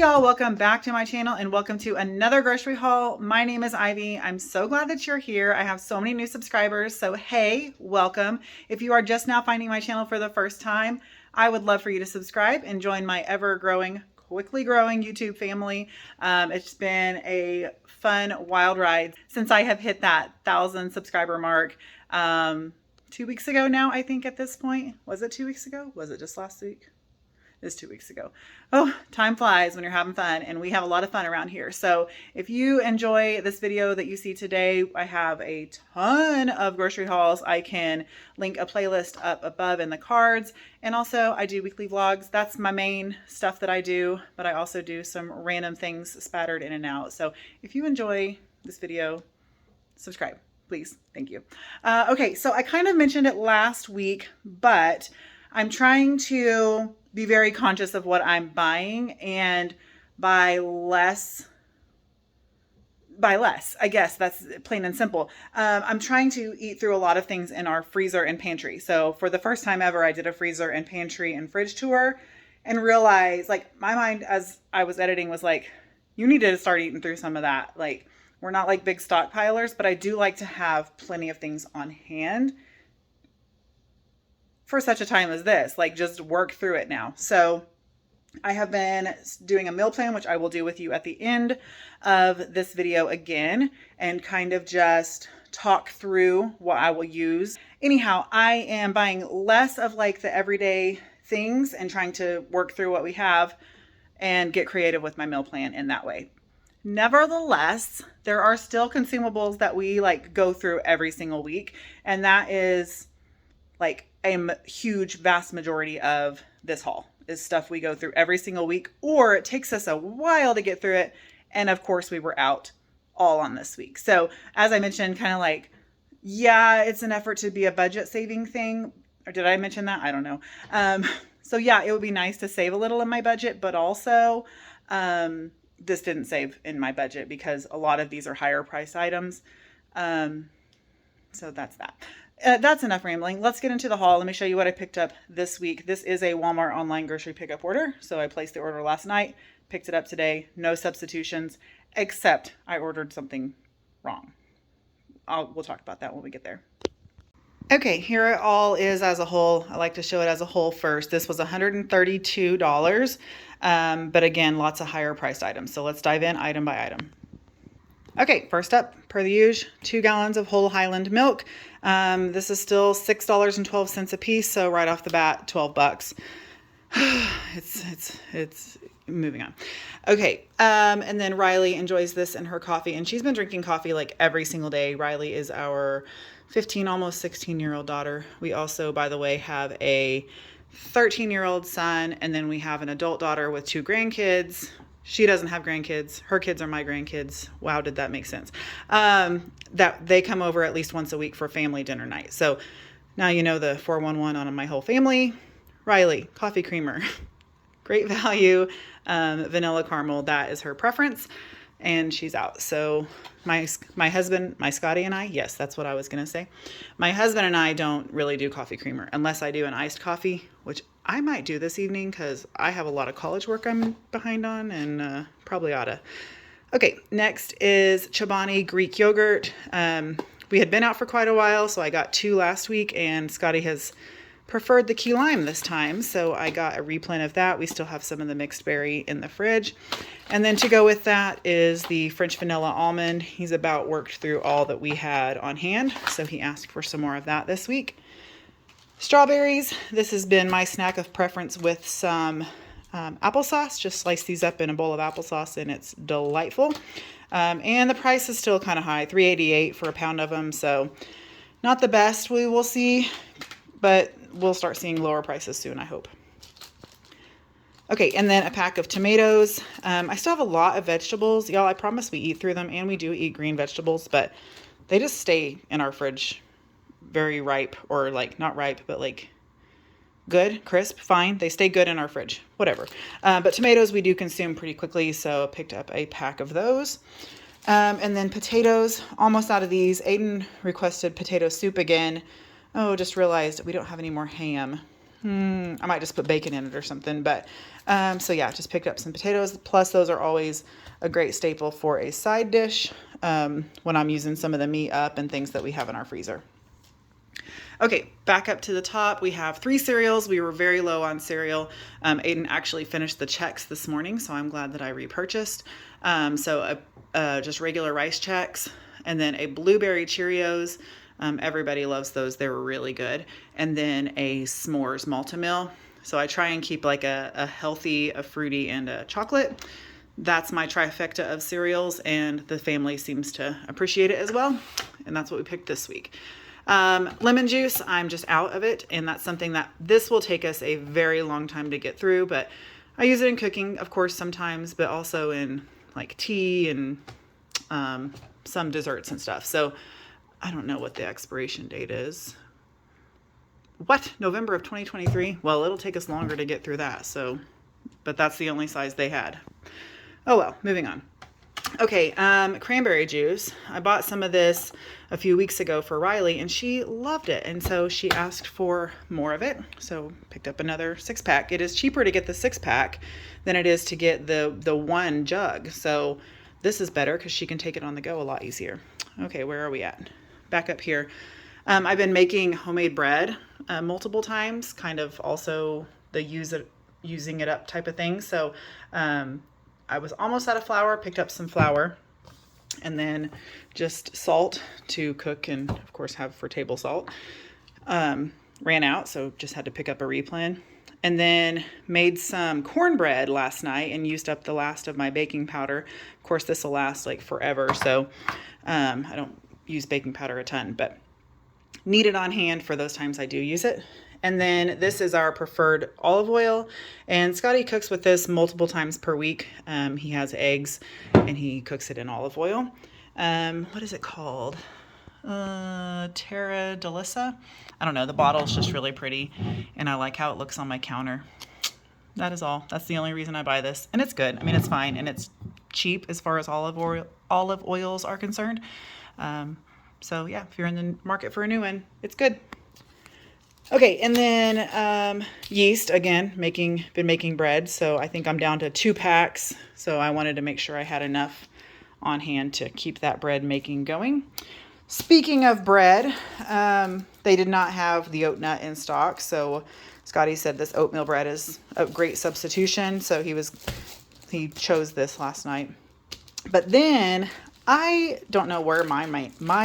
y'all, welcome back to my channel and welcome to another grocery haul. My name is Ivy. I'm so glad that you're here. I have so many new subscribers, so hey, welcome. If you are just now finding my channel for the first time, I would love for you to subscribe and join my ever-growing, quickly growing YouTube family. It's been a fun, wild ride since I have hit that 1,000 subscriber mark 2 weeks ago now, I think at this point. Was it 2 weeks ago? Was it just last week? Is 2 weeks ago. Oh, time flies when you're having fun, and we have a lot of fun around here. So if you enjoy this video that you see today, I have a ton of grocery hauls. I can link a playlist up above in the cards, and also I do weekly vlogs. That's my main stuff that I do, but I also do some random things spattered in and out. So if you enjoy this video, subscribe, please. Thank you. Okay, so I kind of mentioned it last week, but I'm trying to be very conscious of what I'm buying and buy less, I guess that's plain and simple. I'm trying to eat through a lot of things in our freezer and pantry. So for the first time ever, I did a freezer and pantry and fridge tour and realized, like, my mind as I was editing was like, you need to start eating through some of that. Like, we're not like big stockpilers, but I do like to have plenty of things on hand for such a time as this, like just work through it now. So I have been doing a meal plan, which I will do with you at the end of this video again, and kind of just talk through what I will use. Anyhow, I am buying less of like the everyday things and trying to work through what we have and get creative with my meal plan in that way. Nevertheless, there are still consumables that we like go through every single week, and that is like a huge, vast majority of this haul is stuff we go through every single week, or it takes us a while to get through it. And of course we were out all on this week. So as I mentioned, kind of like, yeah, it's an effort to be a budget saving thing. Or did I mention that? I don't know. So yeah, it would be nice to save a little in my budget, but also, this didn't save in my budget because a lot of these are higher price items. So that's that. That's enough rambling. Let's get into the haul. Let me show you what I picked up this week. This is a Walmart online grocery pickup order. So I placed the order last night, picked it up today. No substitutions, except I ordered something wrong. We'll talk about that when we get there. Okay, here it all is as a whole. I like to show it as a whole first. This was $132, but again, lots of higher priced items. So let's dive in item by item. Okay, first up, per the usual, 2 gallons of whole Highland milk. This is still $6.12 a piece, so right off the bat, 12 bucks. It's moving on. Okay, and then Riley enjoys this in her coffee, and she's been drinking coffee like every single day. Riley is our 15, almost 16-year-old daughter. We also, by the way, have a 13-year-old son, and then we have an adult daughter with 2 grandkids. She doesn't have grandkids. Her kids are my grandkids. Wow, did that make sense? That they come over at least once a week for family dinner night. So now you know the 411 on my whole family. Riley, coffee creamer. Great value. Vanilla caramel, that is her preference. And she's out. So my husband, my Scotty and I, yes, that's what I was going to say. My husband and I don't really do coffee creamer unless I do an iced coffee, which I might do this evening because I have a lot of college work I'm behind on and probably oughta. Okay, next is Chobani Greek yogurt. We had been out for quite a while, so I got 2 last week, and Scotty has preferred the key lime this time, so I got a replant of that. We still have some of the mixed berry in the fridge. And then to go with that is the French vanilla almond. He's about worked through all that we had on hand, so he asked for some more of that this week. Strawberries. This has been my snack of preference with some applesauce. Just slice these up in a bowl of applesauce, and it's delightful. And the price is still kind of high, $3.88 for a pound of them, so not the best. We will see, but we'll start seeing lower prices soon, I hope. Okay, and then a pack of tomatoes. I still have a lot of vegetables. Y'all, I promise we eat through them, and we do eat green vegetables, but they just stay in our fridge very ripe, or like not ripe, but like good, crisp, fine. They stay good in our fridge, whatever. But tomatoes we do consume pretty quickly, so I picked up a pack of those. And then potatoes, almost out of these. Aiden requested potato soup again. Oh, just realized we don't have any more ham. I might just put bacon in it or something. But so yeah, just picked up some potatoes. Plus, those are always a great staple for a side dish when I'm using some of the meat up and things that we have in our freezer. Okay, back up to the top. We have 3 cereals. We were very low on cereal. Aiden actually finished the Chex this morning, so I'm glad that I repurchased. Just regular rice Chex, and then a blueberry Cheerios. Everybody loves those. They were really good. And then a s'mores Malt-O-Meal. So I try and keep like a healthy, a fruity, and a chocolate. That's my trifecta of cereals, and the family seems to appreciate it as well. And that's what we picked this week. Lemon juice, I'm just out of it, and that's something that this will take us a very long time to get through, but I use it in cooking, of course, sometimes, but also in like tea and some desserts and stuff. So I don't know what the expiration date is. What? November of 2023? Well, it'll take us longer to get through that, so, but that's the only size they had. Oh well, moving on. Okay, cranberry juice. I bought some of this a few weeks ago for Riley, and she loved it, and so she asked for more of it, so picked up another 6-pack. It is cheaper to get the 6-pack than it is to get the 1 jug, so this is better because she can take it on the go a lot easier. Okay, where are we at? Back up here. I've been making homemade bread multiple times, kind of also the using it up type of thing, so I was almost out of flour, picked up some flour, and then just salt to cook and, of course, have for table salt. Ran out, so just had to pick up a replen. And then made some cornbread last night and used up the last of my baking powder. Of course, this will last like forever, so I don't use baking powder a ton, but need it on hand for those times I do use it. And then this is our preferred olive oil, and Scotty cooks with this multiple times per week. He has eggs and he cooks it in olive oil. What is it called? Terra Delissa? I don't know. The bottle's just really pretty, and I like how it looks on my counter. That is all. That's the only reason I buy this, and it's good. I mean, it's fine, and it's cheap as far as olive oils are concerned. So yeah, if you're in the market for a new one, it's good. Okay, and then yeast, again, been making bread, so I think I'm down to 2 packs, so I wanted to make sure I had enough on hand to keep that bread making going. Speaking of bread, they did not have the oat nut in stock, so Scotty said this oatmeal bread is a great substitution, so he chose this last night. But then, I don't know where my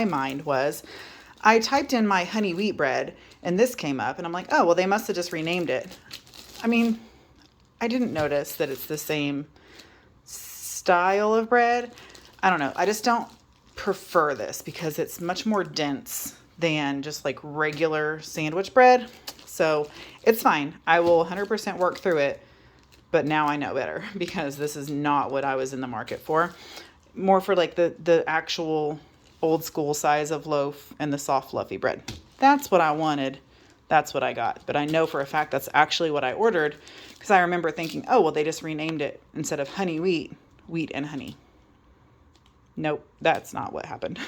mind was. I typed in my honey wheat bread, and this came up, and I'm like, oh, well, they must have just renamed it. I mean, I didn't notice that it's the same style of bread. I don't know. I just don't prefer this because it's much more dense than just like regular sandwich bread. So it's fine. I will 100% work through it, but now I know better because this is not what I was in the market for. More for like the actual old school size of loaf and the soft fluffy bread. That's what I wanted. That's what I got. But I know for a fact that's actually what I ordered because I remember thinking, oh, well, they just renamed it instead of honey wheat and honey. Nope, that's not what happened.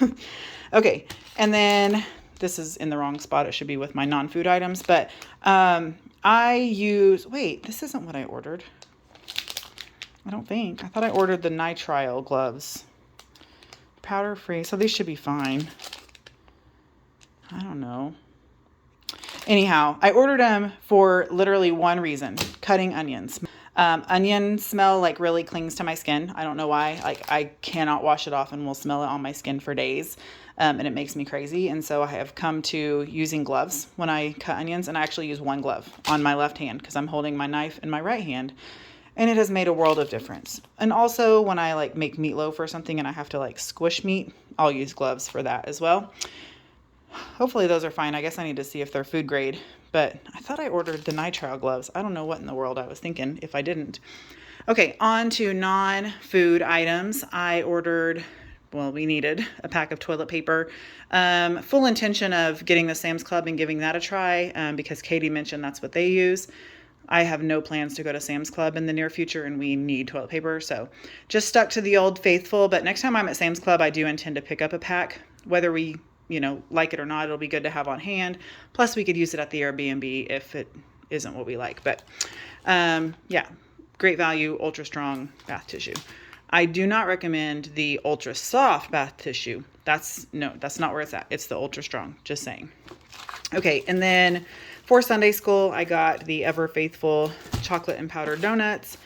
Okay, and then this is in the wrong spot. It should be with my non-food items, but wait, this isn't what I ordered. I don't think. I thought I ordered the nitrile gloves. Powder free, so these should be fine. I don't know. Anyhow, I ordered them for literally one reason: cutting onions. Onion smell like really clings to my skin. I don't know why. Like I cannot wash it off and will smell it on my skin for days. And it makes me crazy. And so I have come to using gloves when I cut onions, and I actually use one glove on my left hand because I'm holding my knife in my right hand. And it has made a world of difference. And also when I like make meatloaf or something and I have to like squish meat, I'll use gloves for that as well. Hopefully those are fine. I guess I need to see if they're food grade, but I thought I ordered the nitrile gloves. I don't know what in the world I was thinking if I didn't. Okay, on to non-food items. I ordered, well, we needed a pack of toilet paper. Full intention of getting the Sam's Club and giving that a try because Katie mentioned that's what they use. I have no plans to go to Sam's Club in the near future, and we need toilet paper, so just stuck to the old faithful. But next time I'm at Sam's Club, I do intend to pick up a pack. Whether we, like it or not, it'll be good to have on hand. Plus, we could use it at the Airbnb if it isn't what we like. But yeah, great value, ultra strong bath tissue. I do not recommend the ultra soft bath tissue. That's not where it's at. It's the ultra strong, just saying. Okay, and then for Sunday school, I got the Ever Faithful chocolate and powdered donuts.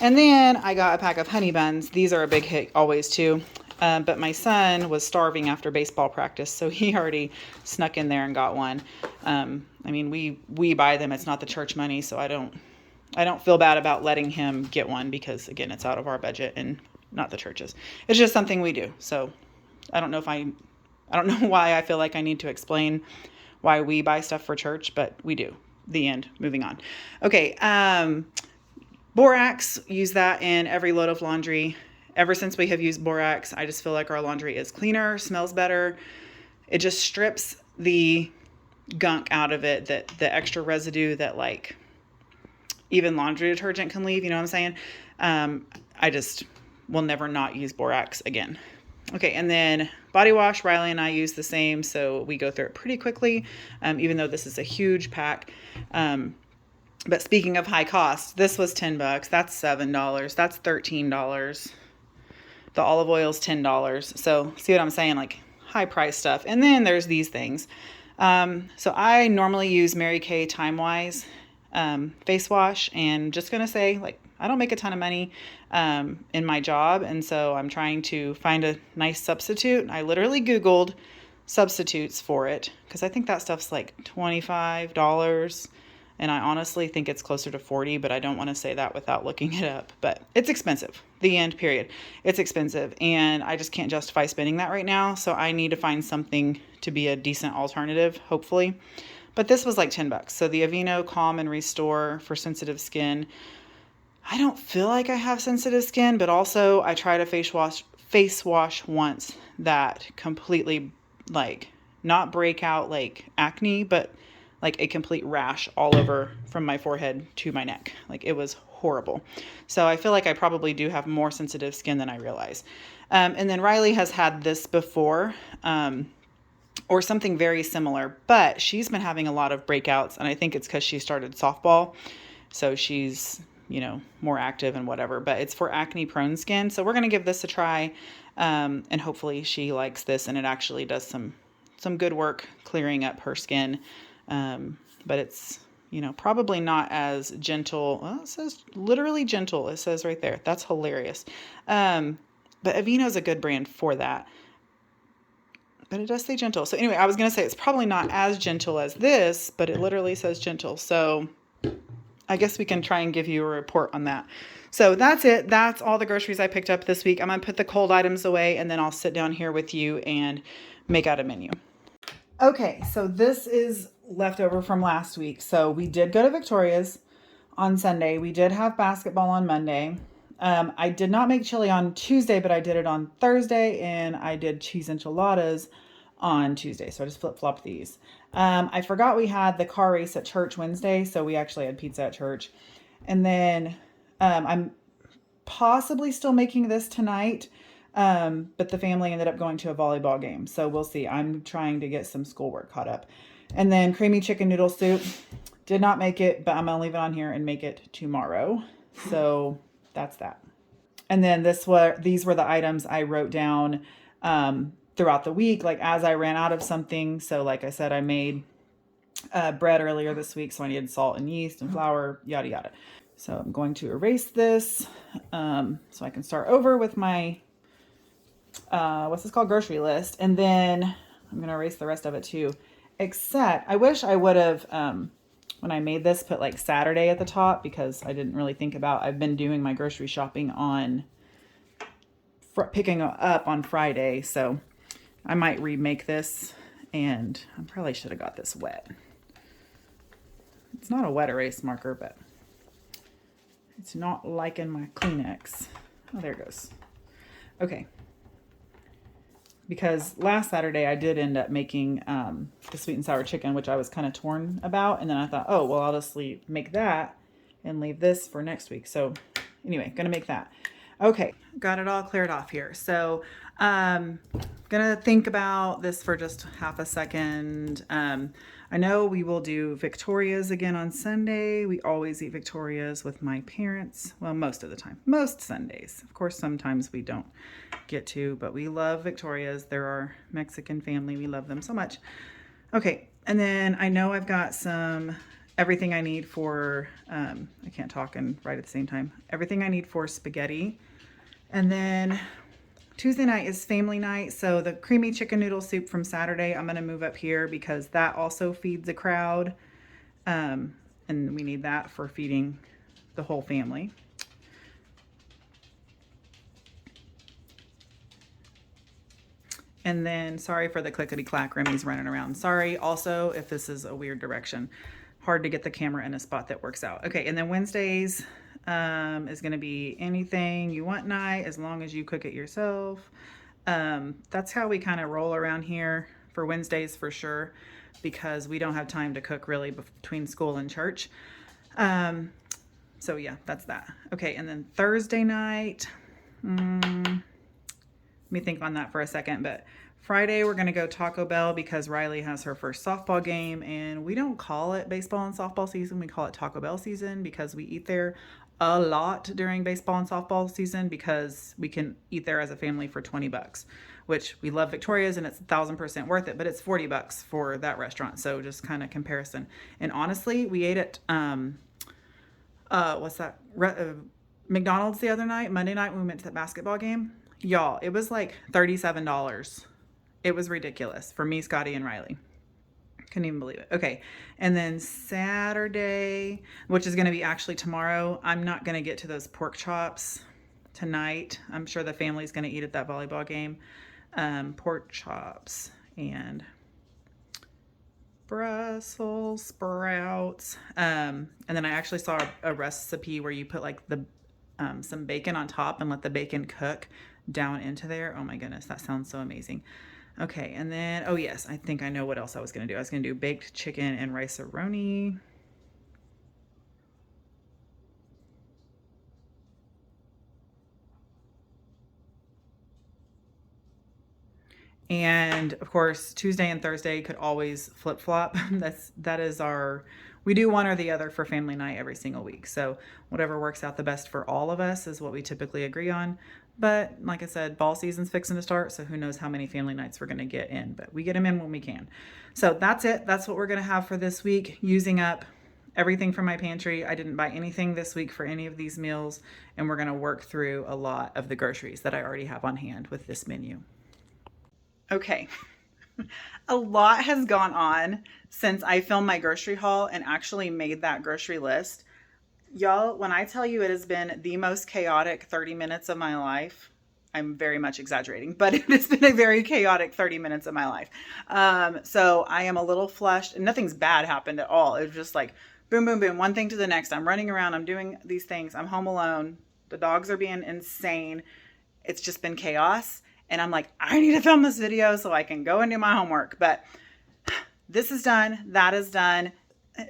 And then I got a pack of honey buns. These are a big hit always too. But my son was starving after baseball practice, so he already snuck in there and got one. I mean, we buy them. It's not the church money, so I don't feel bad about letting him get one because, again, it's out of our budget and not the church's. It's just something we do. So I don't know why I feel like I need to explain why we buy stuff for church, but we do. The end. Moving on. Okay. Borax, use that in every load of laundry. Ever since we have used borax, I just feel like our laundry is cleaner, smells better. It just strips the gunk out of it, that the extra residue that like even laundry detergent can leave, you know what I'm saying? I just will never not use borax again. Okay, and then body wash, Riley and I use the same, so we go through it pretty quickly, even though this is a huge pack. But speaking of high cost, this was $10. That's $7. That's $13. The olive oil is $10. So see what I'm saying? Like high price stuff. And then there's these things. So I normally use Mary Kay Time Wise face wash, and just going to say, like, I don't make a ton of money in my job. And so I'm trying to find a nice substitute. I literally Googled substitutes for it because I think that stuff's like $25. And I honestly think it's closer to 40, but I don't want to say that without looking it up. But it's expensive. The end, period. It's expensive. And I just can't justify spending that right now. So I need to find something to be a decent alternative, hopefully. But this was like $10. So the Aveeno Calm and Restore for sensitive skin. I don't feel like I have sensitive skin, but also I tried a face wash once that completely, like, not break out like acne, but like a complete rash all over from my forehead to my neck. Like it was horrible. So I feel like I probably do have more sensitive skin than I realize. And then Riley has had this before, or something very similar, but she's been having a lot of breakouts, and I think it's because she started softball. So she's, more active and whatever, but it's for acne prone skin. So we're going to give this a try. And hopefully she likes this and it actually does some good work clearing up her skin. But it's, probably not as gentle. Well, it says literally gentle. It says right there. That's hilarious. But Aveeno is a good brand for that. But it does say gentle. So anyway, I was going to say it's probably not as gentle as this, but it literally says gentle. So I guess we can try and give you a report on that. So that's it. That's all the groceries I picked up this week. I'm going to put the cold items away, and then I'll sit down here with you and make out a menu. Okay, so this is leftover from last week. So we did go to Victoria's on Sunday. We did have basketball on Monday. I did not make chili on Tuesday, but I did it on Thursday, and I did cheese enchiladas on Tuesday. So I just flip-flopped these. I forgot we had the car race at church Wednesday, so we actually had pizza at church. And then I'm possibly still making this tonight, but the family ended up going to a volleyball game, so we'll see. I'm trying to get some schoolwork caught up. And then creamy chicken noodle soup. Did not make it, but I'm going to leave it on here and make it tomorrow. So that's that. And then these were the items I wrote down throughout the week, like as I ran out of something. So like I said, I made bread earlier this week, so I needed salt and yeast and flour, yada yada. So I'm going to erase this so I can start over with my grocery list, and then I'm going to erase the rest of it too. Except I wish I would have when I made this put like Saturday at the top, because I didn't really think about, I've been doing my grocery shopping on picking up on Friday, so I might remake this, and I probably should have got this wet. It's not a wet erase marker, but it's not like in my Kleenex. Oh, there it goes. Okay. Because last Saturday I did end up making the sweet and sour chicken, which I was kind of torn about. And then I thought, oh, well, I'll just make that and leave this for next week. So anyway, going to make that. Okay, got it all cleared off here. So, gonna think about this for just half a second. I know we will do Victoria's again on Sunday. We always eat Victoria's with my parents. Well, most of the time, most Sundays. Of course, sometimes we don't get to, but we love Victoria's. They're our Mexican family. We love them so much. Okay, and then I know I've got some everything I need for, I can't talk and write at the same time. Everything I need for spaghetti. And then Tuesday night is family night. So the creamy chicken noodle soup from Saturday, I'm going to move up here because that also feeds a crowd. And we need that for feeding the whole family. And then, sorry for the clickety clack, Remy's running around. Sorry also if this is a weird direction. Hard to get the camera in a spot that works out. Okay, and then Wednesdays is going to be anything you want night as long as you cook it yourself. That's how we kind of roll around here for Wednesdays for sure, because we don't have time to cook really between school and church. So yeah, that's that. Okay, and then Thursday night, let me think on that for a second, but Friday we're going to go Taco Bell because Riley has her first softball game, and we don't call it baseball and softball season. We call it Taco Bell season because we eat there a lot during baseball and softball season because we can eat there as a family for $20, which we love Victoria's and it's 1,000% worth it, but it's $40 for that restaurant. So just kind of comparison. And honestly, we ate at, McDonald's the other night, Monday night when we went to the basketball game. Y'all, it was like $37. It was ridiculous for me, Scotty, and Riley. Couldn't even believe it. Okay. And then Saturday, which is going to be actually tomorrow, I'm not going to get to those pork chops tonight. I'm sure the family's going to eat at that volleyball game. Pork chops and Brussels sprouts. And then I actually saw a recipe where you put like the some bacon on top and let the bacon cook down into there. Oh my goodness, that sounds so amazing. Okay, and then, oh yes, I think I know what else I was going to do. I was going to do baked chicken and rice-a-roni. And of course, Tuesday and Thursday could always flip-flop. That is our, we do one or the other for family night every single week. So whatever works out the best for all of us is what we typically agree on. But like I said, ball season's fixing to start, so who knows how many family nights we're going to get in, but we get them in when we can. So that's it. That's what we're going to have for this week, using up everything from my pantry. I didn't buy anything this week for any of these meals, and we're going to work through a lot of the groceries that I already have on hand with this menu. Okay. A lot has gone on since I filmed my grocery haul and actually made that grocery list. Y'all, when I tell you it has been the most chaotic 30 minutes of my life, I'm very much exaggerating, but it has been a very chaotic 30 minutes of my life. So I am a little flushed, and nothing's bad happened at all. It was just like boom, boom, boom, one thing to the next. I'm running around, I'm doing these things. I'm home alone. The dogs are being insane. It's just been chaos. And I'm like, I need to film this video so I can go and do my homework. But this is done. That is done.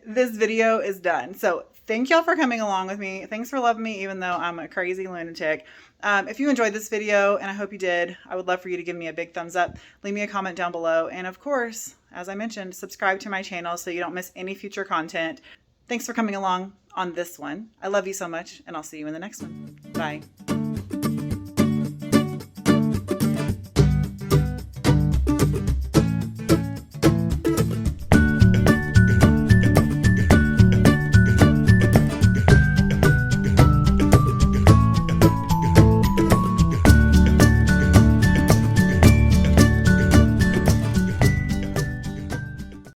This video is done. So thank y'all for coming along with me. Thanks for loving me, even though I'm a crazy lunatic. If you enjoyed this video, and I hope you did, I would love for you to give me a big thumbs up. Leave me a comment down below. And of course, as I mentioned, subscribe to my channel so you don't miss any future content. Thanks for coming along on this one. I love you so much, and I'll see you in the next one. Bye.